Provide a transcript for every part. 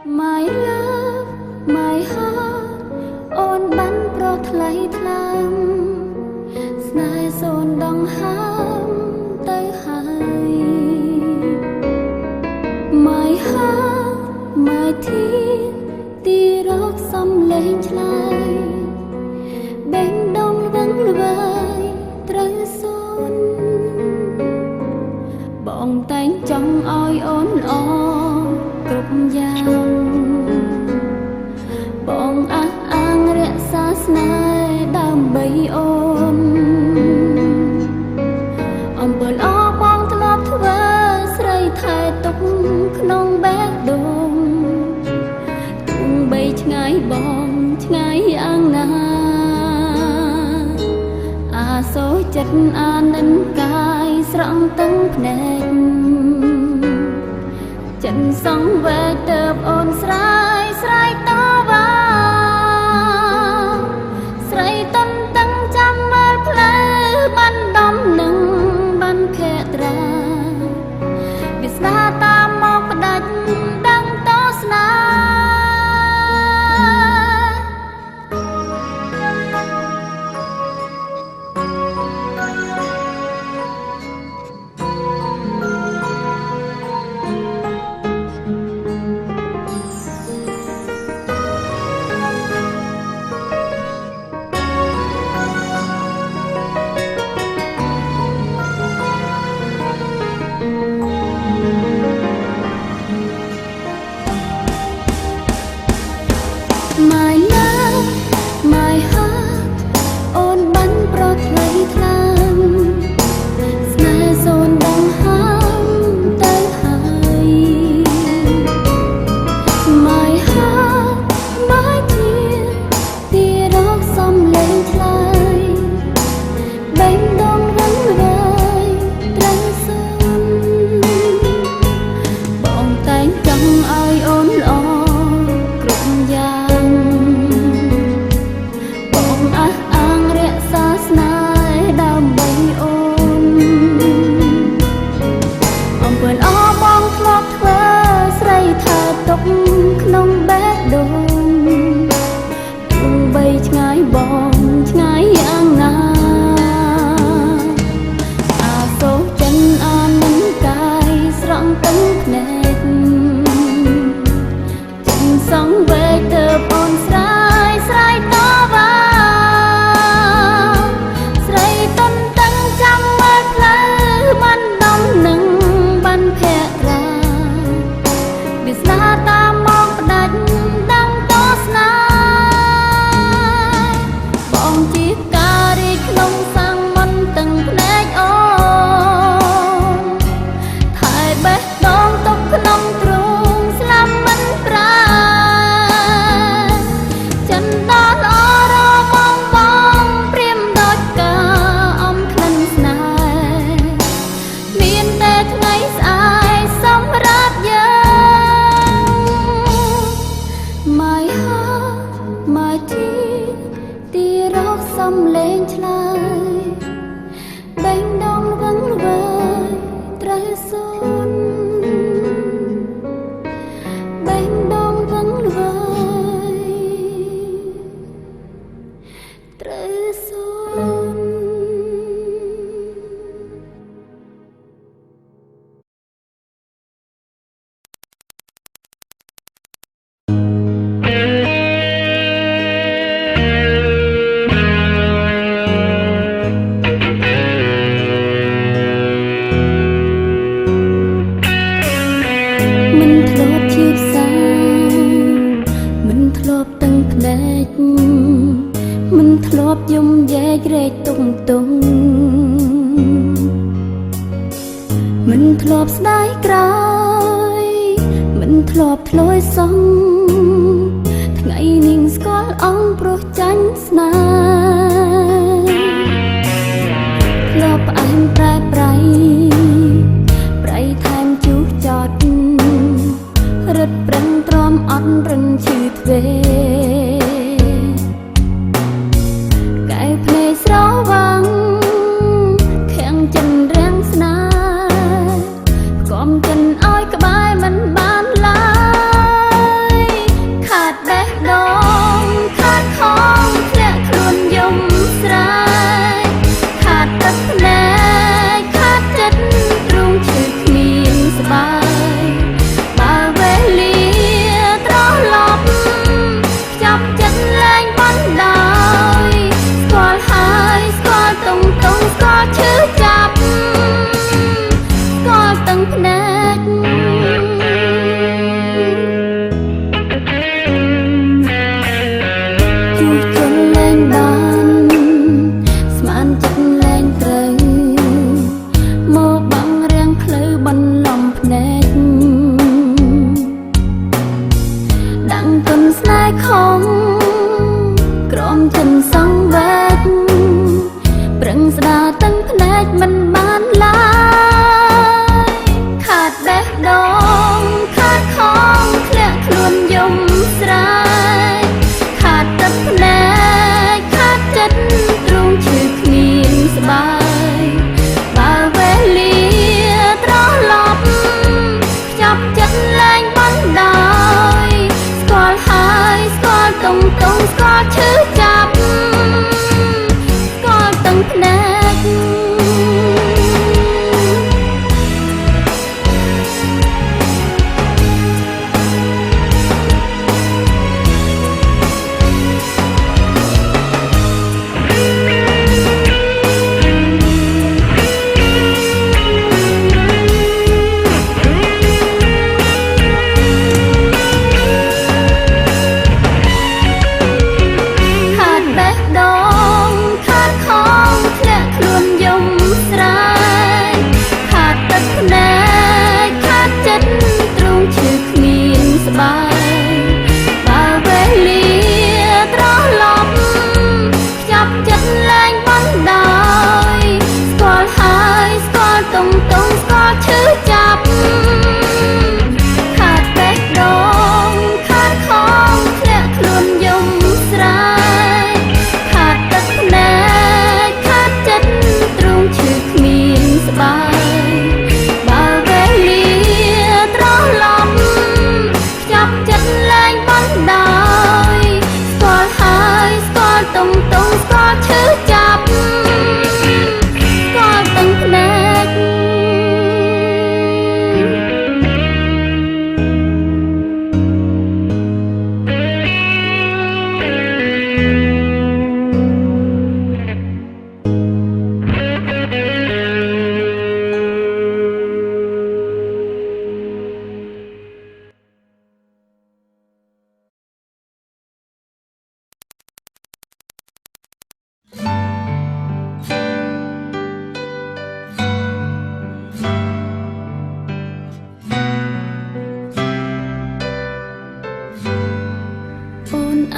My love my heart អូនបានប្រថ្លៃថ្លាមស្នេហ៍សូនដងហើមទៅហើយ My heart my tear ទីរកសំឡេងឆ្លើយបេងដូងវឹងល្វើយត្រូវសូនបងតែងចង់ឲ្យអូនល្អគ្រប់យ៉ាងបងអះអាងរក្សាស្នេហ៍ដើម្បីអូនអំពើល្អបងធ្លាប់ធ្វើស្រីថែទុកក្នុងបេះដូងទោះបីឆ្ងាយបងឆ្ងាយយ៉ាងណាអាសូរចិត្តអានិនកាយស្រង់ទាំងភ្នែកចិនសងវែកទៅអូនស្រាយស្រាយតវ៉ាស្រីតន់តឹងចាំមើលផ្លូវបានដំនឹងបានភេត្រាវាស្នាតាមមកផ្ដាច់ដឹងតស្នាMy love my heart អូនបានប្រថ្លៃថ្លាមស្នេហ៍សូនដងហើមទៅហើយ My heart my tear ទីរកសំឡេងឆ្លើយបេងដូងវឹងល្វើយត្រូវសូនបងតែងចង់ឲ្យអូនល្អគ្រប់យ៉ាងបងអះអាងរក្សាស្នេហ៍ដើម្បីអូនអំពើល្អបងធ្លាប់ធ្វើស្រីថែទុកក្នុងបេះដូងទោះបីឆ្ងាយបងឆ្ងាយយ៉ាងណាអាសូរចិនអានិនកាយស្រង់ទាំងភ្នែកចិនសងវែកទៅអូនស្រាយស្រាយតវ៉ាស្រីតន់តឹងចាំមើលផ្លូវបានដំនឹងបានភេត្រាវាស្នាតាមមកផ្ដាច់ដឹងតស្នាបងជាការីក្នុងសាំងមិនទាំងភ្នែកអូនថែបេះដូងទុកក្នុងទ្រូងស្លាប់មិនប្រាចិនដល់ល្អរមងបងព្រាមដូចកាអំក្លិនស្នេហ៍មានតែថ្ងៃស្អែកសម្រាប់យើង My heart my tear ទីរកសំឡេងឆ្លើយបេងដូងវឹងល្វើយត្រូវសូនបេងដូងវឹងល្វើយត្រូវសូន មិនធ្លាប់ឈឺផ្សាមិនធ្លាប់តឹងភ្នែកមិនធ្លាប់យំយែករែកទុំទុំមិនធ្លាប់ស្ដាយក្រោយមិនធ្លាប់ធ្លោយសងថ្ងៃនាងស្គាល់អង្គព្រោះចាញ់ស្នេហ៍ធ្លាប់ផ្អែមប្រែប្រៃប្រៃថែមជុះចត់រត់ប្រឹងទ្រាំអត់រឹងឈឺទ្វេកែភ្នែកស្រវាំងខាំងចិនរាំងស្នេហ៍ផ្កំចិនឲ្យក្បែរមិនបានឡើយ លែងបណ្ដោយស្គាល់ហើយស្គាល់តុងស្គាល់ឈឺចាប់ស្គាល់ទាំងភ្នែក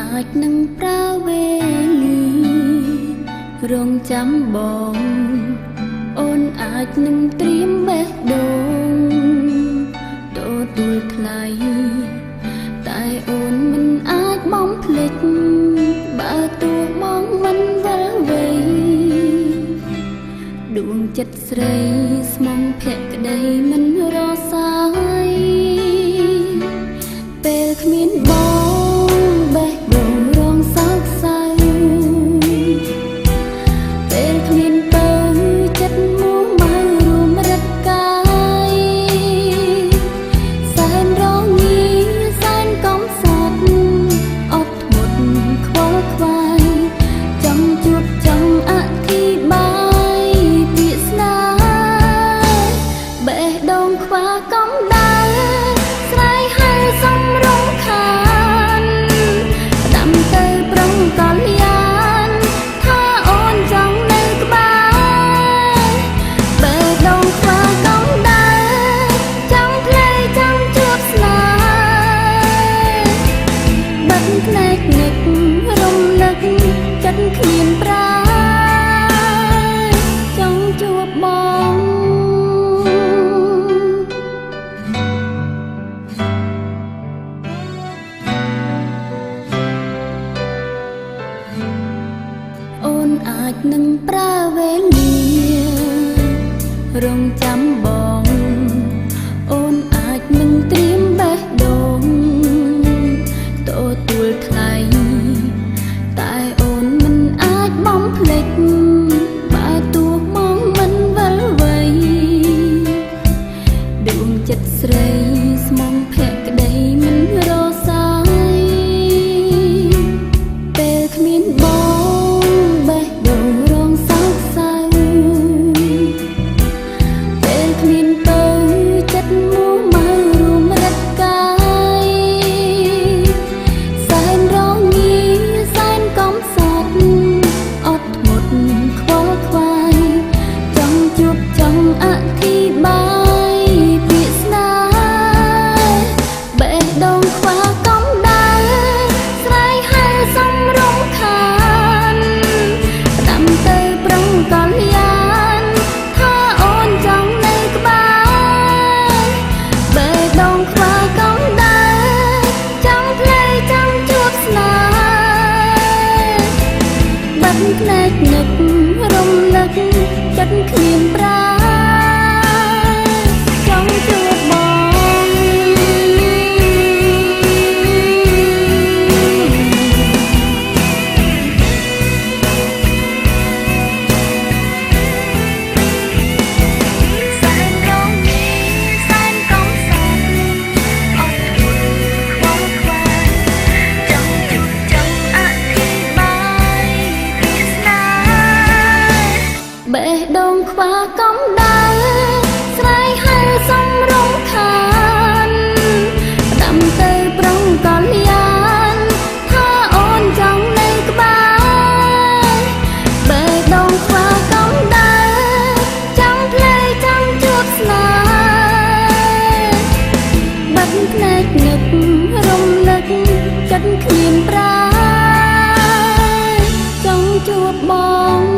អាចនឹងប្រើវេលារងចាំបងអូនអាចនឹងត្រៀមបេះដូងទទួលថ្លៃតែអូនមិនអាចបំភ្លេចបើទោះបងមិនវិលវ័យដួងចិត្តស្រីស្មងភក្តីមិនរសាយពេលគ្មានបងបេះដូងរងសោកសៅពេលគ្មានទៅចិត្តមួម៉ៅរួមរត់កាយសែនរងាសែនកំសត់អត់ធ្មត់ខ្វល់ខ្វាយចង់ជួបចង់អធិប្បាយពាក្យស្នេហ៍បេះដូងខ្វះកំដៅស្រ័យហើយសំរងខានផ្ដាំទៅប្រងកលយានថាអូនចង់នៅក្បែរបេះដូងខ្វះកំដៅចង់ភ្លេចចង់ជួបស្នេហ៍បិទភ្នែកនឹករំលឹកចិត្តគ្មានប្រាចង់ជួបបងអូនអាចនឹងប្រើវេលារងចាំបងអូនអាចនឹងត្រៀមបេះដូងទទួលថ្លៃតែអូនមិនអាចបំភ្លេចបើទោះមកមិនវិលវ័យដួងចិត្តស្រីស្មងភក្តីមិនរសាយពេលគ្មានបងបេះដូងរងសោកសៅពេល ទឹកភ្នែកនឹករំលឹកចិត្តគ្មានប្រាចង់ជួបបង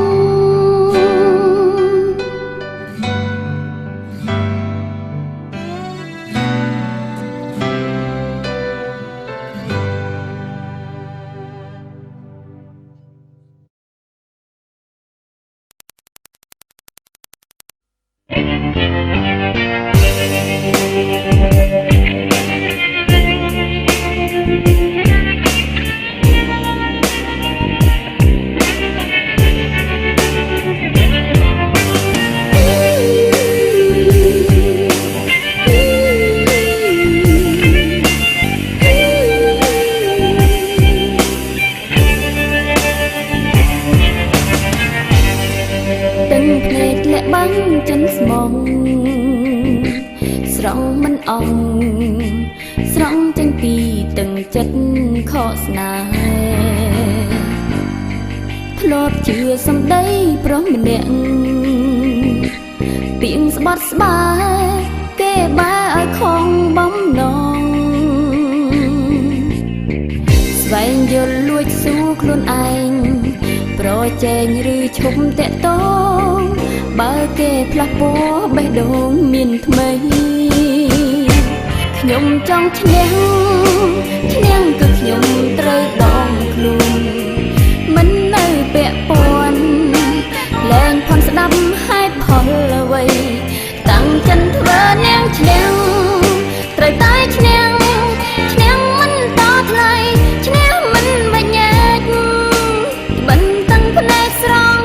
ចិនស្មងស្រង់មិនអងស្រង់ចេញពីទឹកចិត្តខកស្នេហ៍ធ្លាប់ជឿសំដីប្រុសម្នាក់ពីងស្បត់ស្បាយគេបែឲ្យខំបំណងស្វែងយល់លួចស៊ូខ្លួនឯងប្រជែងឬឈប់តាក់ទងបើគេផ្លាស់ពណ៌បេះដូងមានថ្មីខ្ញុំចង់ឈ្នះគឺខ្ញុំត្រូវដងខ្លួនមិននៅពាក់ព័ន្ធលែងផន់ស្ដាប់ហេតុផលអ្វីតាំងចិនធ្វើនាងឈ្នះត្រូវតែឈ្នះមិនតថ្លៃឈ្នះមិនវិញ្ញាចមិនតាំងភ្នែកស្រង់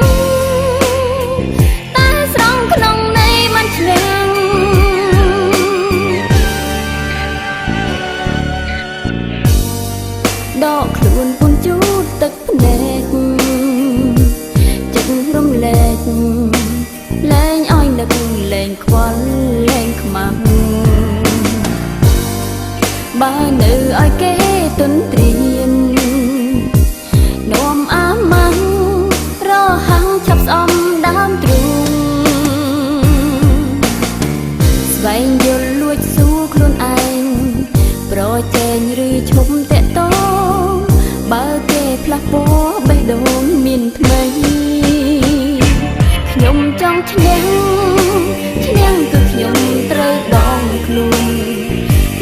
ក្នុងនៃមិនឈ្នះដកខ្លួនពុនជូតទឹកភ្នែកចិត្តរំលែកលែងឲ្យនឹកលែងខ្វល់លែងខ្មាំងបើនៅឲ្យគេទុនត្រៀមនាំអាម៉ាំងរហាំងឆាប់ស្អំដើមទ្រូងស្វែងយល់លួចស៊ូខ្លួនឯងប្រជែងឬឈប់តាក់ទងបើគេផ្លាស់ពណ៌បេះដូងមានថ្មីខ្ញុំចង់ឈ្នះគឺខ្ញុំត្រូវដងខ្លួន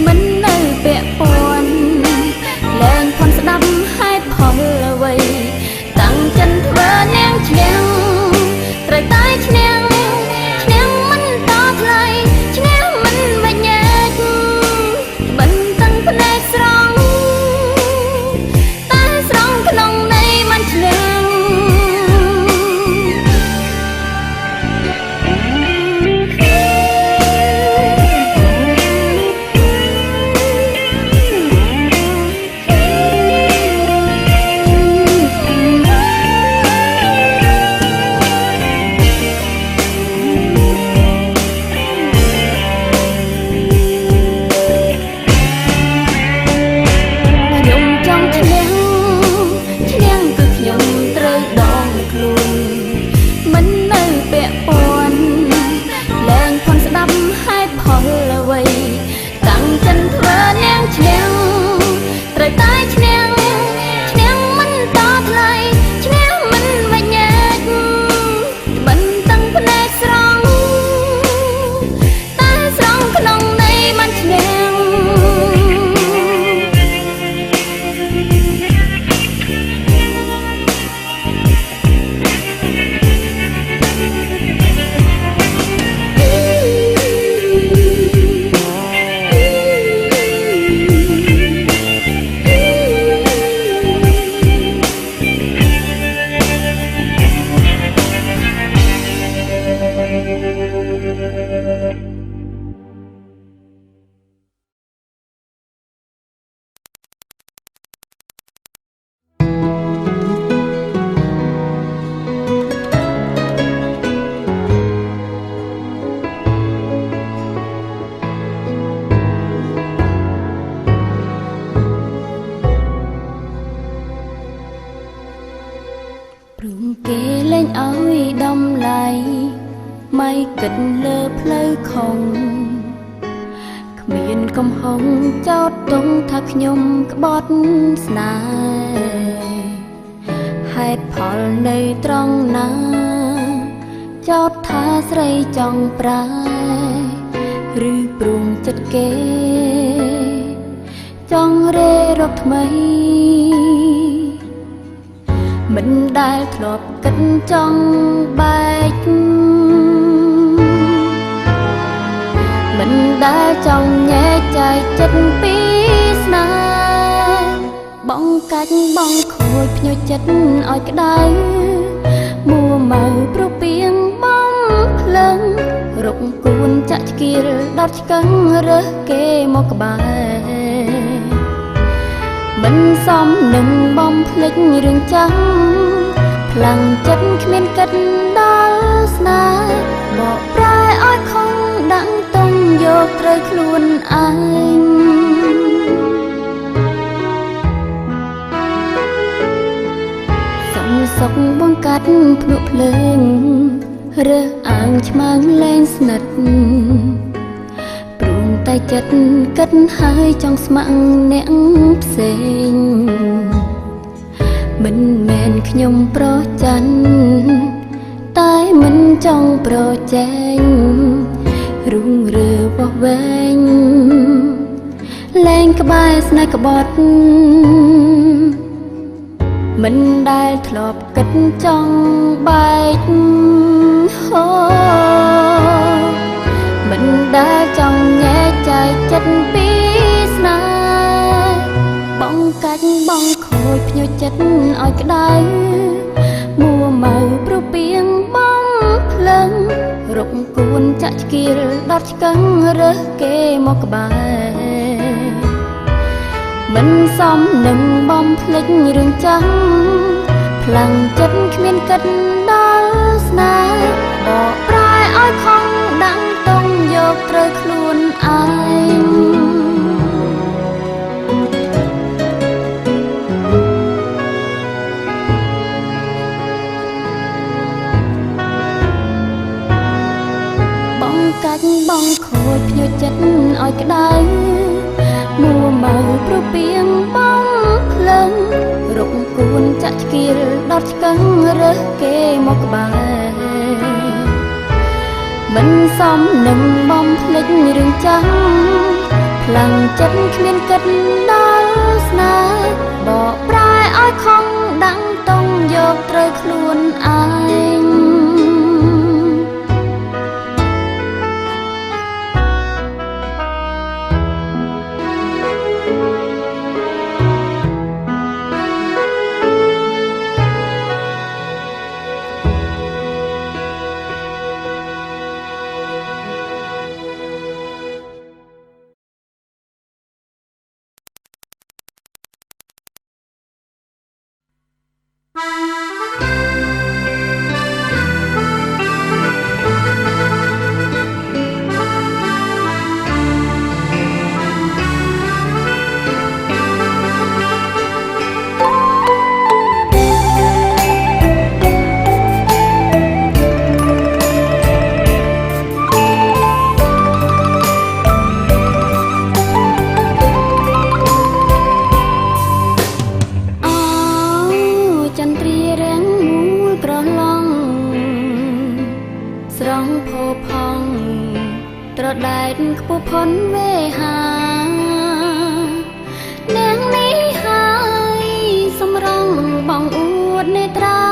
មិននៅពាក់ព័ន្ធលែងផន់ស្ដាប់ហេតុផលអ្វីតាំងចិនធ្វើនាងឈ្នះត្រូវតែឈ្នះមិនតថ្លៃឈ្នះមិនវិញ្ញាចមិនតាំងភ្នែកស្រង់តែស្រង់ក្នុងនៃមិនឈ្នះគិតលើផ្លូវខំគ្ មានកំហុសចោទទុំថាខ្ញុំក្បត់ស្នេហ៍ហេតុផលនៅត្រង់ណាចោទថាស្រីចង់ប្រែឬព្រួងចិត្តគេចង់រេរកថ្មីមិនដែលធ្លាប់គិតចង់បែកមិនដែលចង់ញែកចាយចិត្តពីស្នេហ៍បងកាច់បងខូចភ្ញើចិត្តឲ្យក្តៅមួម៉ៅប្រពៀងបងភ្លឹងរកគួនចាក់ឆ្កៀលដុតឆ្កឹងរើសគេមកក្បែរមិនសមនឹងបំភ្លេចរឿងចាំផ្លាំងចិត្តគ្មានគិតដល់ស្នេហ៍បកប្រែឲ្យខំដាក់តុងយកត្រូវខ្លួនឯងសំសុកបង្កាត់ភ្នក់ភ្លើងរើសអាងឆ្មាំងលែងស្និទ្ធតែចិត្តគិតហើយចង់ស្ម័គ្រអ្នកផ្សេងមិនមែនខ្ញុំប្រច័ណ្ឌតែមិនចង់ប្រជែងរុងរើបោះវែងលែងក្បែរស្នេហ៍ក្បត់មិនដែលធ្លាប់គិតចង់បែកហូមិនដែលចង់ញែកចាយចិត្តពីស្នេហ៍បងកាច់បងខូចភ្ញើចិត្តឲ្យក្តៅមួម៉ៅប្រពៀងបងភ្លឹងរកគួនចាក់ឆ្កៀលដុតឆ្កឹងរើសគេមកក្បែរមិនសមនឹងបំភ្លេចរឿងចាំផ្លាំងចិត្តគ្មានគិតដល់ស្នេហ៍បកប្រែឲ្យខំដាក់តុងយកត្រូវខ្លួនឯងបងកាច់បងខូចភ្ញើចិត្តឲ្យក្តៅមួម៉ៅប្រពៀងបងភ្លឹងរកគួនចាក់ឆ្កៀលដុតឆ្កឹងរើសគេមកក្បែរមិនសមនឹងបំភ្លេចរឿងចាំផ្លាំងចិត្តគ្មានគិតដល់ស្នេហ៍បកប្រែឲ្យខំដាក់តុងយកត្រូវខ្លួនឯងត្រដែតខ្ពស់ផុនវេហានាងនេះហើយសម្រងបងអួតនេត្រា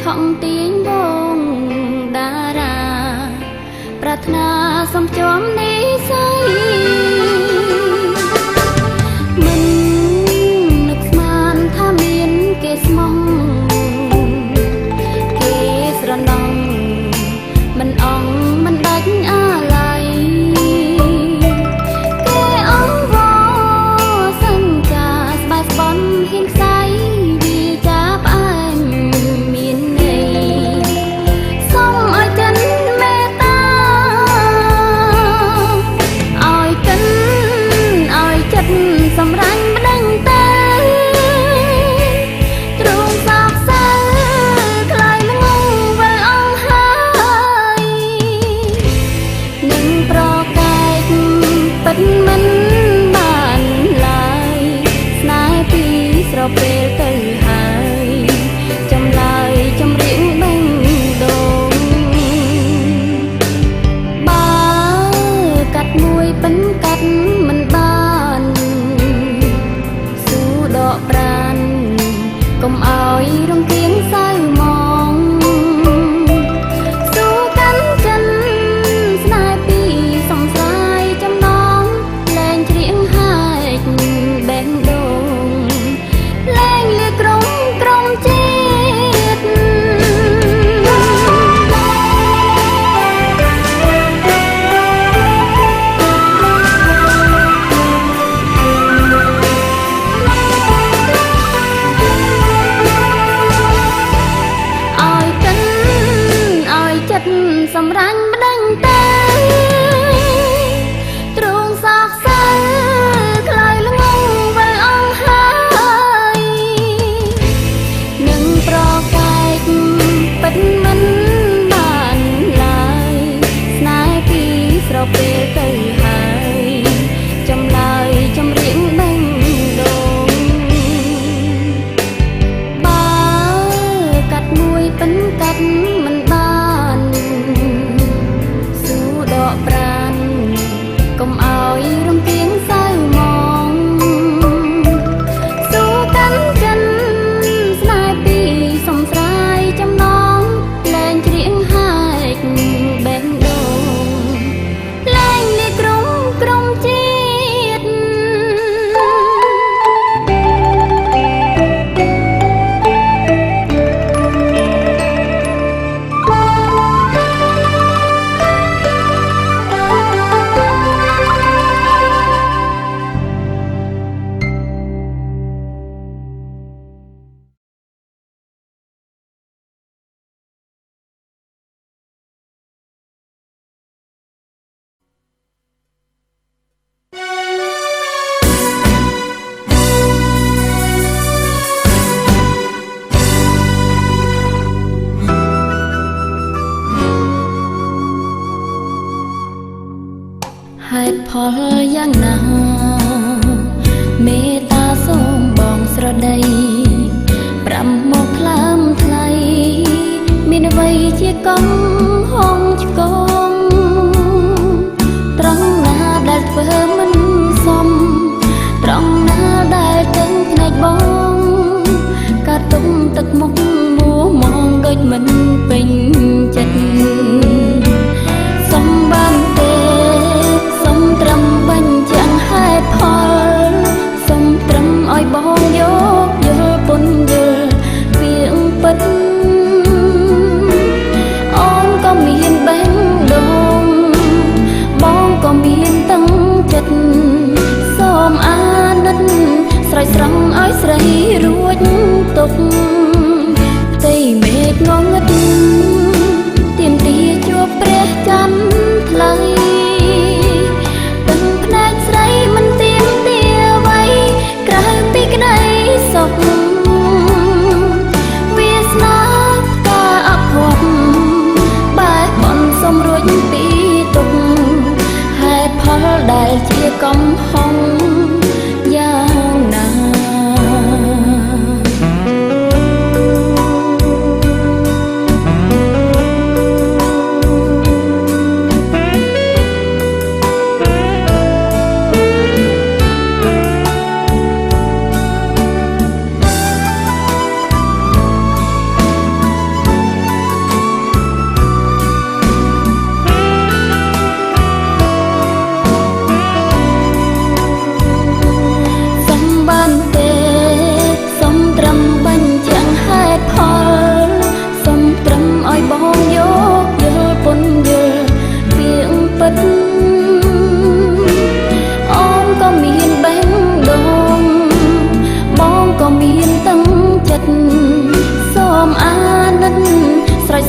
ឆក់ទាញបងតារាប្រាថ្នាសំជាប់និស័យមិននឹកស្មានថាមានគេស្មោះគេស្រណងមិនអងមិនដាច់អាឡ័យគេអងវសង្កាស្បែកស្បន់ហ៊ានខ្សែវាចាផ្អែមមានន័យសូមឲ្យចិនមេត្តាឲ្យ ផលយ៉ាងណាមេត្តាសូមបងស្រដីប្រាំមកថ្លើមថ្លៃមានអ្វីជាកំហុងឆ្គងត្រង់ណាដែលធ្វើមិនសមត្រង់ណាដែលទាំងភ្នែកបងកាត់ទុំទឹកមុខមួមងដូចមិនពេញចិត្តសំបានទេសុំត្រឹមបញ្ជាក់ហេតុផលសុំត្រឹមឲ្យបងយកយល់ពុនយល់វាងពិតអូនក៏មានបេះដូងបងក៏មានតឹងចិត្តសូមអាណិតស្រោចស្រង់ឲ្យស្រីរួចទុកផ្ទៃមេឃងងឹតទៀមទាជួបព្រះច័ន្ទថ្លៃទឹកភ្នែកស្រីមិនទៀមទាអ្វីក្រៅពីក្តីសុខវាស្នាការអភ័ព្វបែបបន់សំរួចពីទុកហេតុផលដែលជាកំហុងយ៉ាងណា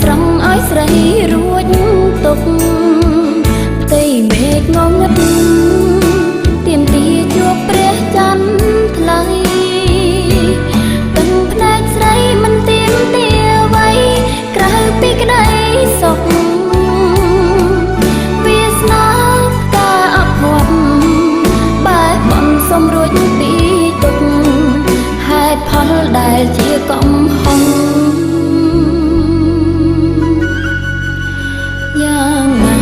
ស្រង់ឲ្យស្រីរួចទុកផ្ទៃមេឃងងឹតទៀមទាជួបព្រះច័ន្ទថ្លៃទឹកភ្នែកស្រីមិនទៀមទាអ្វីក្រៅពីក្តីសុខវាស្នាការអភ័ព្វបែបបន់សំរួចពីទុកហេតុផលដែលជាកំហុងយ៉ាងណា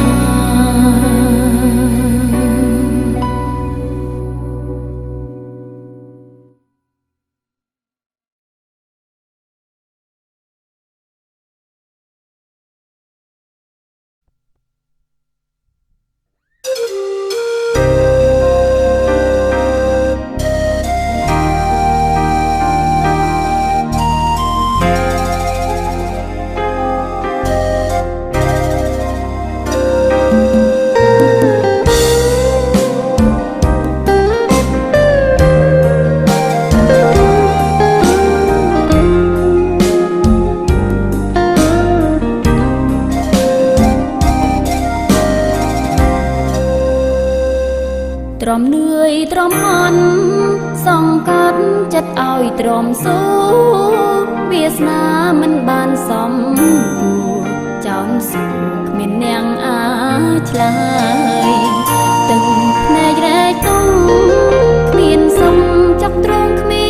ទ្រាំនឿយទ្រាំហន់សង្កត់ចិត្តឲ្យទ្រាំសូវាសនាមិនបានសមគួរចោលសូគ្មាននាងឆ្លើយទឹកភ្នែករែកទុំគ្មានសំចុកត្រង់គ្មា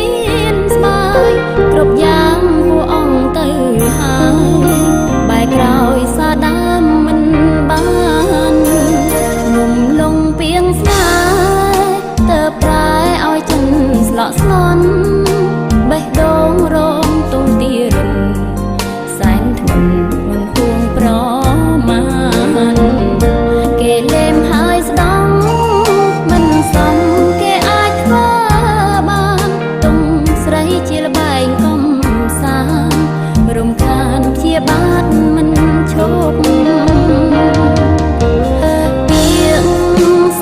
នស្បើយគ្រប់យ៉ាងហួអងទៅហើយបែរក្រោយសាដើមមិនបានងុំលងពីងស្នាទៅប្រែឲ្យចិនស្លក់ស្លន់បេះដូងរងទុំទីរិនសែនធ្ងន់មិនហួងប្រមាណគេលេមហើយស្ដងមិនសមគេអាចធ្វើបានទុំស្រីជាល្បែងកំសាន្តរំខានព្យាបាទមិនឈប់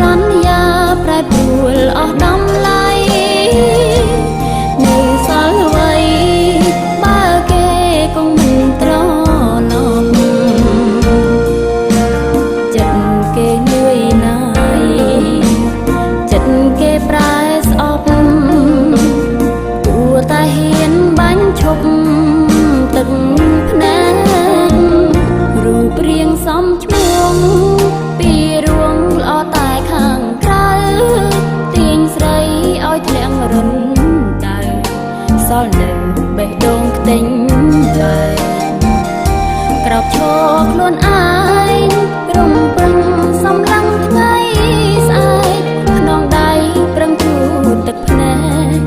សន្យាប្រែប្រួលអស់ដំឡៃ ល់នៅបេះដូងខ្ទេញបែកក្រោកឈរខ្លួនឯងរំពឹងសំឡឹងថ្ងៃស្អែកខ្នងដៃប្រឹងទូទឹកភ្នែក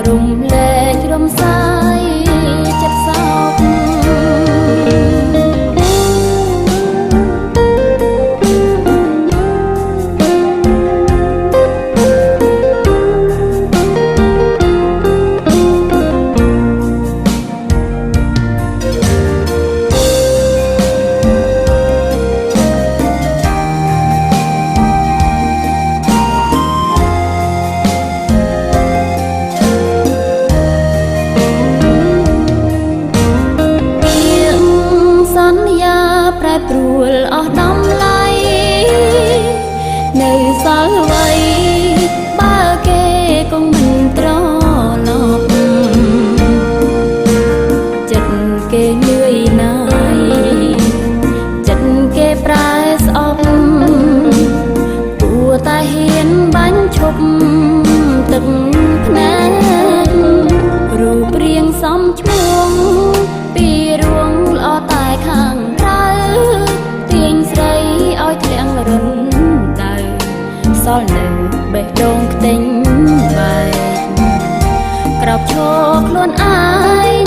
រំលែករំសាយចិត្តសោកប្រែប្រួលអស់ដំឡៃនៅសល់អ្វីបើគេគង់មិនត្រឡប់ចិត្តគេលឿយណាយចិត្តគេប្រែស្អប់គួរតែហ៊ានបាញ់ឈប់ទឹកភ្នែករូបរាងសំឈ្មោះពីរួងល្អតែខាងទាញស្រីឲ្យធ្លាក់រំដៅសល់នៅបេះដូងខ្ទេញបែកក្រោកឈរខ្លួនឯង